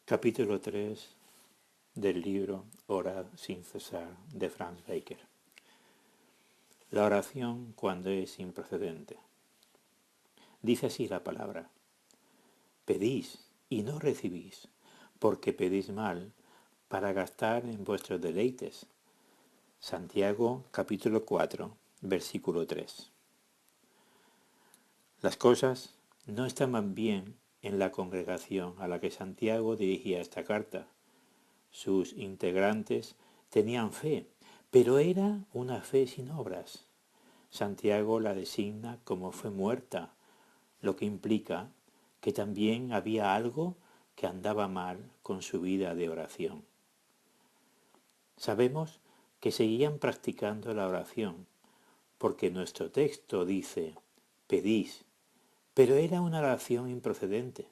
Capítulo 3 del libro Orad sin cesar de Franz Baker. La oración cuando es improcedente. Dice así la palabra: pedís y no recibís, porque pedís mal para gastar en vuestros deleites. Santiago capítulo 4, versículo 3. Las cosas no estaban bien en la congregación a la que Santiago dirigía esta carta. Sus integrantes tenían fe, pero era una fe sin obras. Santiago la designa como fe muerta, lo que implica que también había algo que andaba mal con su vida de oración. Sabemos que seguían practicando la oración, porque nuestro texto dice: pedís, pero era una oración improcedente.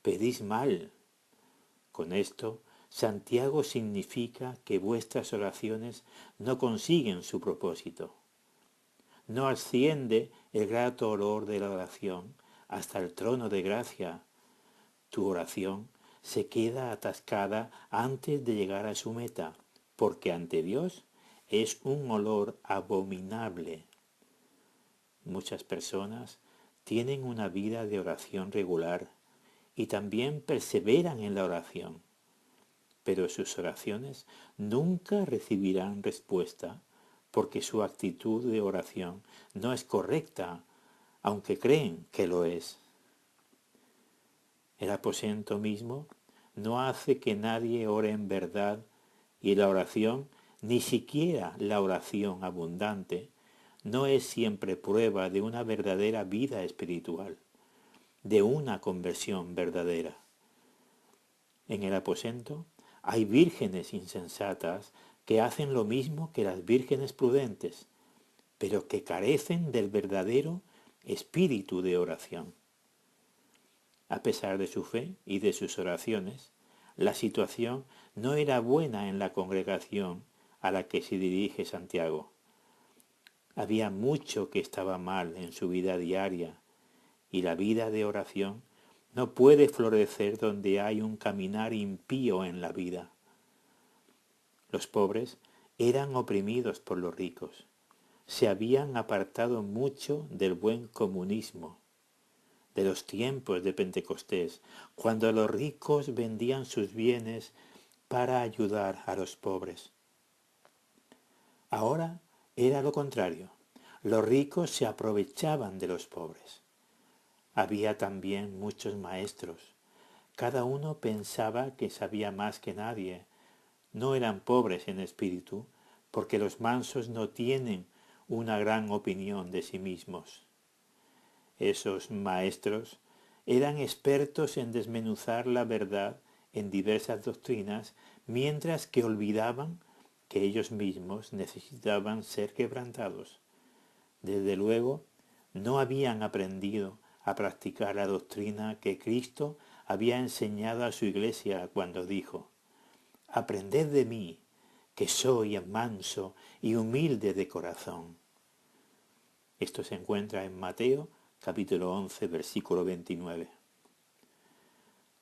Pedís mal. Con esto, Santiago significa que vuestras oraciones no consiguen su propósito. No asciende el grato olor de la oración hasta el trono de gracia. Tu oración se queda atascada antes de llegar a su meta, porque ante Dios es un olor abominable. Muchas personas tienen una vida de oración regular y también perseveran en la oración, pero sus oraciones nunca recibirán respuesta porque su actitud de oración no es correcta, aunque creen que lo es. El aposento mismo no hace que nadie ore en verdad, y la oración, ni siquiera la oración abundante, no es siempre prueba de una verdadera vida espiritual, de una conversión verdadera. En el aposento hay vírgenes insensatas que hacen lo mismo que las vírgenes prudentes, pero que carecen del verdadero espíritu de oración. A pesar de su fe y de sus oraciones, la situación no era buena en la congregación a la que se dirige Santiago. Había mucho que estaba mal en su vida diaria, y la vida de oración no puede florecer donde hay un caminar impío en la vida. Los pobres eran oprimidos por los ricos. Se habían apartado mucho del buen comunismo, de los tiempos de Pentecostés, cuando los ricos vendían sus bienes para ayudar a los pobres. Ahora era lo contrario. Los ricos se aprovechaban de los pobres. Había también muchos maestros. Cada uno pensaba que sabía más que nadie. No eran pobres en espíritu, porque los mansos no tienen una gran opinión de sí mismos. Esos maestros eran expertos en desmenuzar la verdad en diversas doctrinas, mientras que olvidaban que ellos mismos necesitaban ser quebrantados. Desde luego, no habían aprendido a practicar la doctrina que Cristo había enseñado a su iglesia cuando dijo: aprended de mí, que soy manso y humilde de corazón. Esto se encuentra en Mateo capítulo 11, versículo 29.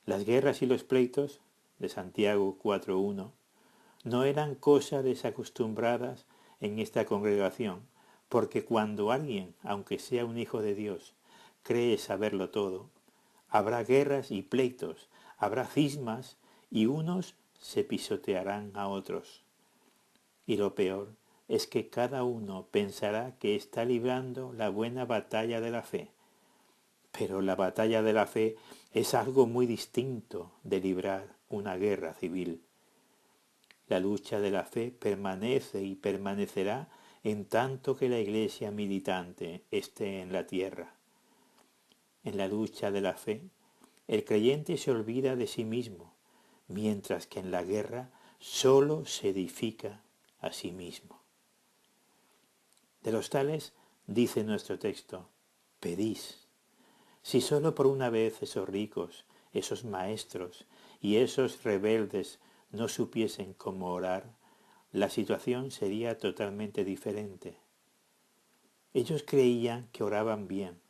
Las guerras y los pleitos de Santiago 4.1 no eran cosas desacostumbradas en esta congregación, porque cuando alguien, aunque sea un hijo de Dios, cree saberlo todo, habrá guerras y pleitos, habrá cismas y unos se pisotearán a otros. Y lo peor es que cada uno pensará que está librando la buena batalla de la fe. Pero la batalla de la fe es algo muy distinto de librar una guerra civil. La lucha de la fe permanece y permanecerá en tanto que la iglesia militante esté en la tierra. En la lucha de la fe, el creyente se olvida de sí mismo, mientras que en la guerra solo se edifica a sí mismo. De los tales dice nuestro texto: pedís. Si solo por una vez esos ricos, esos maestros y esos rebeldes no supiesen cómo orar, la situación sería totalmente diferente. Ellos creían que oraban bien,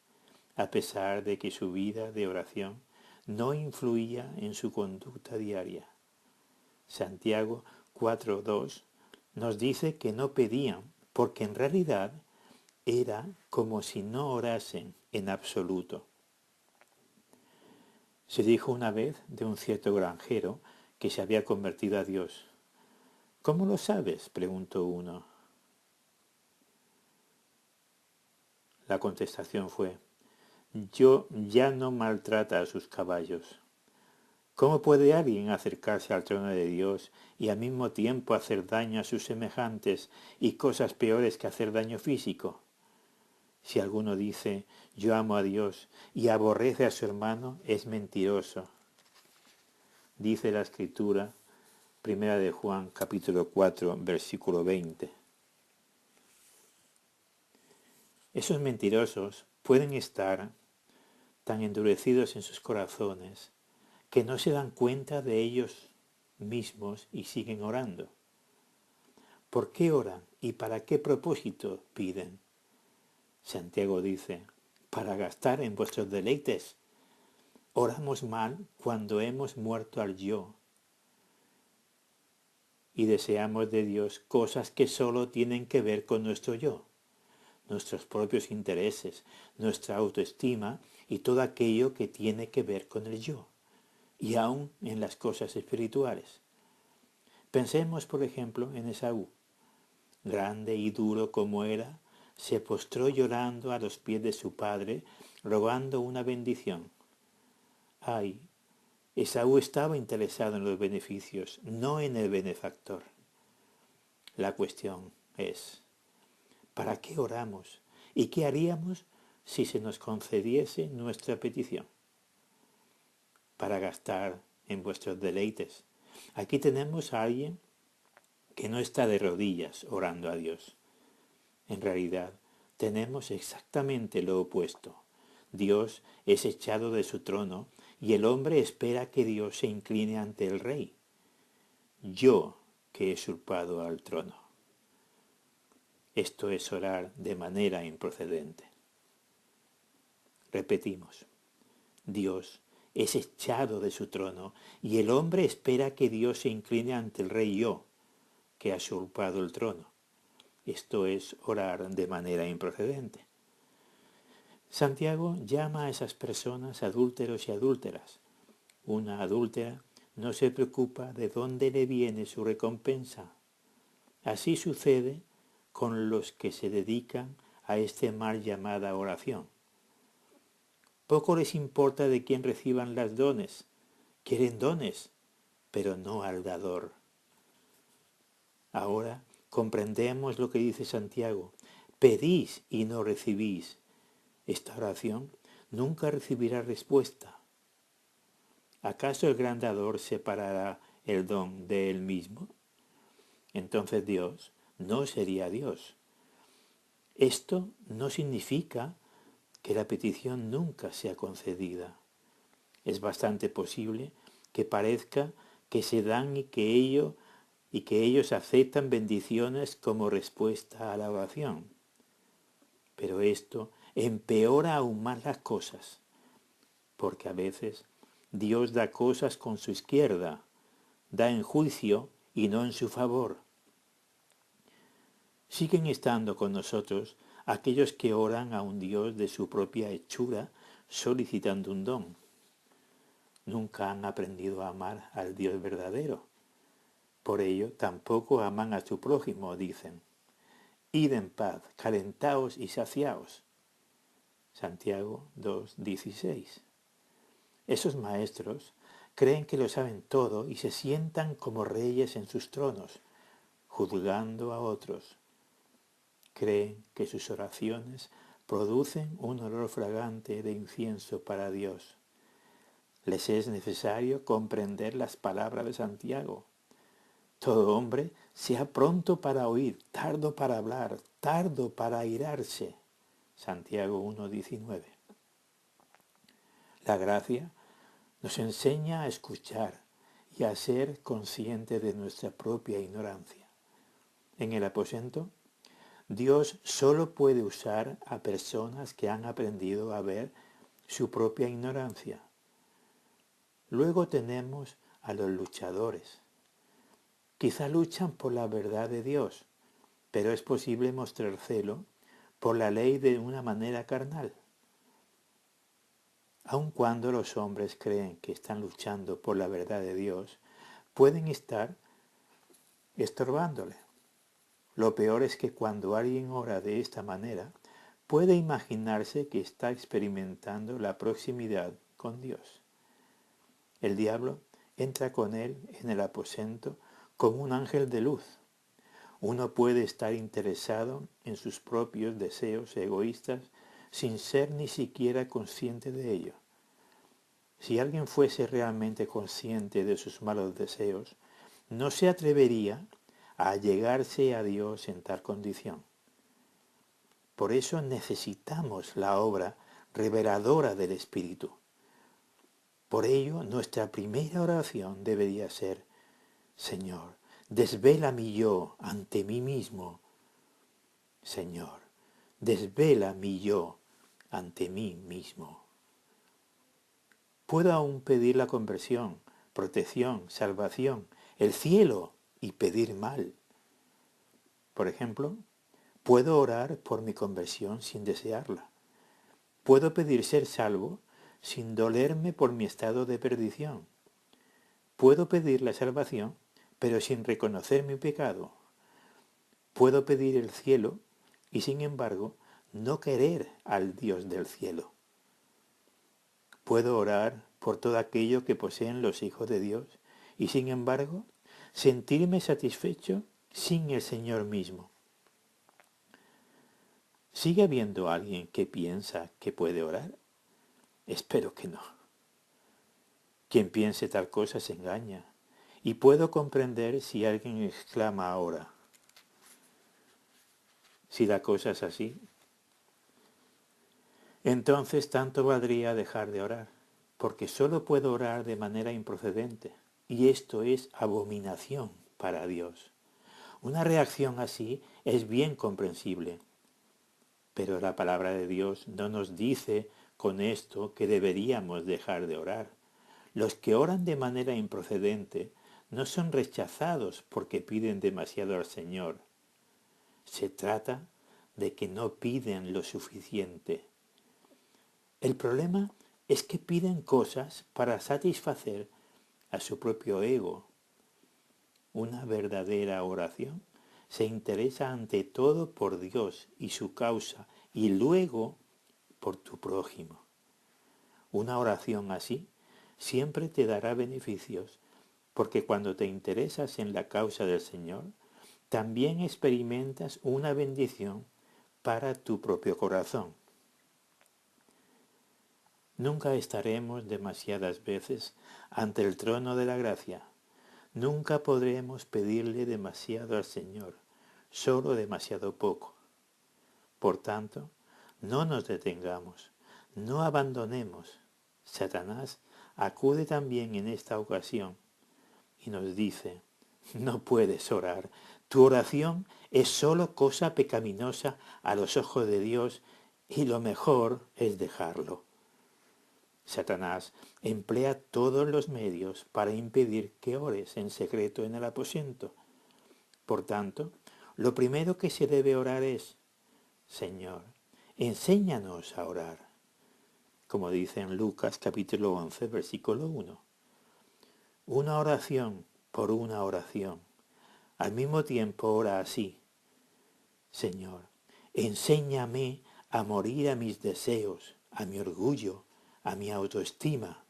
a pesar de que su vida de oración no influía en su conducta diaria. Santiago 4:2 nos dice que no pedían, porque en realidad era como si no orasen en absoluto. Se dijo una vez de un cierto granjero que se había convertido a Dios. ¿Cómo lo sabes?, preguntó uno. La contestación fue: yo ya no maltrata a sus caballos. ¿Cómo puede alguien acercarse al trono de Dios y al mismo tiempo hacer daño a sus semejantes y cosas peores que hacer daño físico? Si alguno dice, yo amo a Dios y aborrece a su hermano, es mentiroso. Dice la Escritura, 1 de Juan, capítulo 4, versículo 20. Esos mentirosos pueden estar tan endurecidos en sus corazones que no se dan cuenta de ellos mismos y siguen orando. ¿Por qué oran y para qué propósito piden? Santiago dice, para gastar en vuestros deleites. Oramos mal cuando hemos muerto al yo y deseamos de Dios cosas que solo tienen que ver con nuestro yo, nuestros propios intereses, nuestra autoestima y todo aquello que tiene que ver con el yo, y aún en las cosas espirituales. Pensemos, por ejemplo, en Esaú. Grande y duro como era, se postró llorando a los pies de su padre, rogando una bendición. Ay, Esaú estaba interesado en los beneficios, no en el benefactor. La cuestión es, ¿para qué oramos? ¿Y qué haríamos si se nos concediese nuestra petición? Para gastar en vuestros deleites. Aquí tenemos a alguien que no está de rodillas orando a Dios. En realidad, tenemos exactamente lo opuesto. Dios es echado de su trono y el hombre espera que Dios se incline ante el rey. Yo que he usurpado al trono. Esto es orar de manera improcedente. Repetimos, Dios es echado de su trono y el hombre espera que Dios se incline ante el rey yo, que ha usurpado el trono. Esto es orar de manera improcedente. Santiago llama a esas personas adúlteros y adúlteras. Una adúltera no se preocupa de dónde le viene su recompensa. Así sucede con los que se dedican a este mal llamada oración. Poco les importa de quién reciban las dones. Quieren dones, pero no al dador. Ahora comprendemos lo que dice Santiago. Pedís y no recibís. Esta oración nunca recibirá respuesta. ¿Acaso el gran dador separará el don de él mismo? Entonces Dios no sería Dios. Esto no significa que la petición nunca sea concedida. Es bastante posible que parezca que se dan y que ellos aceptan bendiciones como respuesta a la oración. Pero esto empeora aún más las cosas, porque a veces Dios da cosas con su izquierda, da en juicio y no en su favor. Siguen estando con nosotros aquellos que oran a un Dios de su propia hechura solicitando un don. Nunca han aprendido a amar al Dios verdadero. Por ello tampoco aman a su prójimo, dicen. Id en paz, calentaos y saciaos. Santiago 2:16. Esos maestros creen que lo saben todo y se sientan como reyes en sus tronos, juzgando a otros. Creen que sus oraciones producen un olor fragante de incienso para Dios. Les es necesario comprender las palabras de Santiago. Todo hombre sea pronto para oír, tardo para hablar, tardo para airarse. Santiago 1:19. La gracia nos enseña a escuchar y a ser consciente de nuestra propia ignorancia. En el aposento, Dios solo puede usar a personas que han aprendido a ver su propia ignorancia. Luego tenemos a los luchadores. Quizá luchan por la verdad de Dios, pero es posible mostrar celo por la ley de una manera carnal. Aun cuando los hombres creen que están luchando por la verdad de Dios, pueden estar estorbándole. Lo peor es que cuando alguien ora de esta manera, puede imaginarse que está experimentando la proximidad con Dios. El diablo entra con él en el aposento como un ángel de luz. Uno puede estar interesado en sus propios deseos egoístas sin ser ni siquiera consciente de ello. Si alguien fuese realmente consciente de sus malos deseos, no se atrevería a allegarse a Dios en tal condición. Por eso necesitamos la obra reveladora del Espíritu. Por ello, nuestra primera oración debería ser: Señor, desvela mi yo ante mí mismo. Señor, desvela mi yo ante mí mismo. Puedo aún pedir la conversión, protección, salvación, el cielo y pedir mal. Por ejemplo, puedo orar por mi conversión sin desearla. Puedo pedir ser salvo sin dolerme por mi estado de perdición. Puedo pedir la salvación, pero sin reconocer mi pecado. Puedo pedir el cielo y, sin embargo, no querer al Dios del cielo. Puedo orar por todo aquello que poseen los hijos de Dios y, sin embargo, sentirme satisfecho sin el Señor mismo. ¿Sigue habiendo alguien que piensa que puede orar? Espero que no. Quien piense tal cosa se engaña, y puedo comprender si alguien exclama ahora: si la cosa es así, entonces tanto valdría dejar de orar, porque solo puedo orar de manera improcedente, y esto es abominación para Dios. Una reacción así es bien comprensible, pero la palabra de Dios no nos dice con esto que deberíamos dejar de orar. Los que oran de manera improcedente no son rechazados porque piden demasiado al Señor. Se trata de que no piden lo suficiente. El problema es que piden cosas para satisfacer a su propio ego. Una verdadera oración se interesa ante todo por Dios y su causa, y luego por tu prójimo. Una oración así siempre te dará beneficios, porque cuando te interesas en la causa del Señor, también experimentas una bendición para tu propio corazón. Nunca estaremos demasiadas veces ante el trono de la gracia. Nunca podremos pedirle demasiado al Señor, solo demasiado poco. Por tanto, no nos detengamos, no abandonemos. Satanás acude también en esta ocasión y nos dice: no puedes orar, tu oración es solo cosa pecaminosa a los ojos de Dios y lo mejor es dejarlo. Satanás emplea todos los medios para impedir que ores en secreto en el aposento. Por tanto, lo primero que se debe orar es: Señor, enséñanos a orar, como dice en Lucas capítulo 11, versículo 1. Una oración por una oración. Al mismo tiempo ora así: Señor, enséñame a morir a mis deseos, a mi orgullo, a mi autoestima.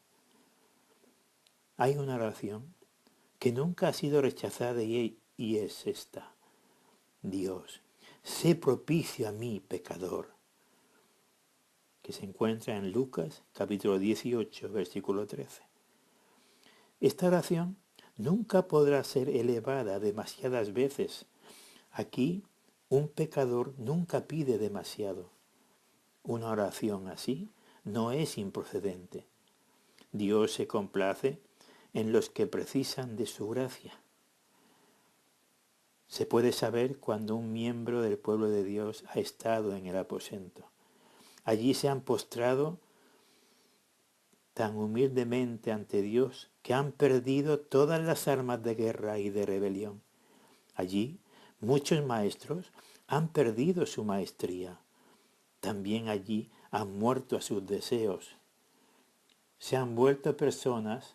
Hay una oración que nunca ha sido rechazada y es esta: Dios, sé propicio a mí, pecador, que se encuentra en Lucas capítulo 18, versículo 13. Esta oración nunca podrá ser elevada demasiadas veces. Aquí, un pecador nunca pide demasiado. Una oración así no es improcedente. Dios se complace en los que precisan de su gracia. Se puede saber cuando un miembro del pueblo de Dios ha estado en el aposento. Allí se han postrado tan humildemente ante Dios que han perdido todas las armas de guerra y de rebelión. Allí muchos maestros han perdido su maestría. También allí han muerto a sus deseos. Se han vuelto personas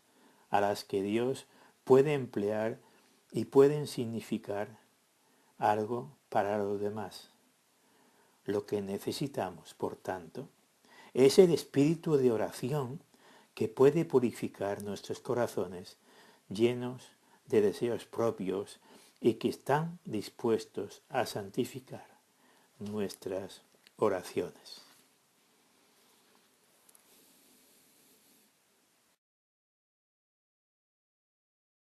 a las que Dios puede emplear y pueden significar algo para los demás. Lo que necesitamos, por tanto, es el espíritu de oración que puede purificar nuestros corazones llenos de deseos propios y que están dispuestos a santificar nuestras oraciones.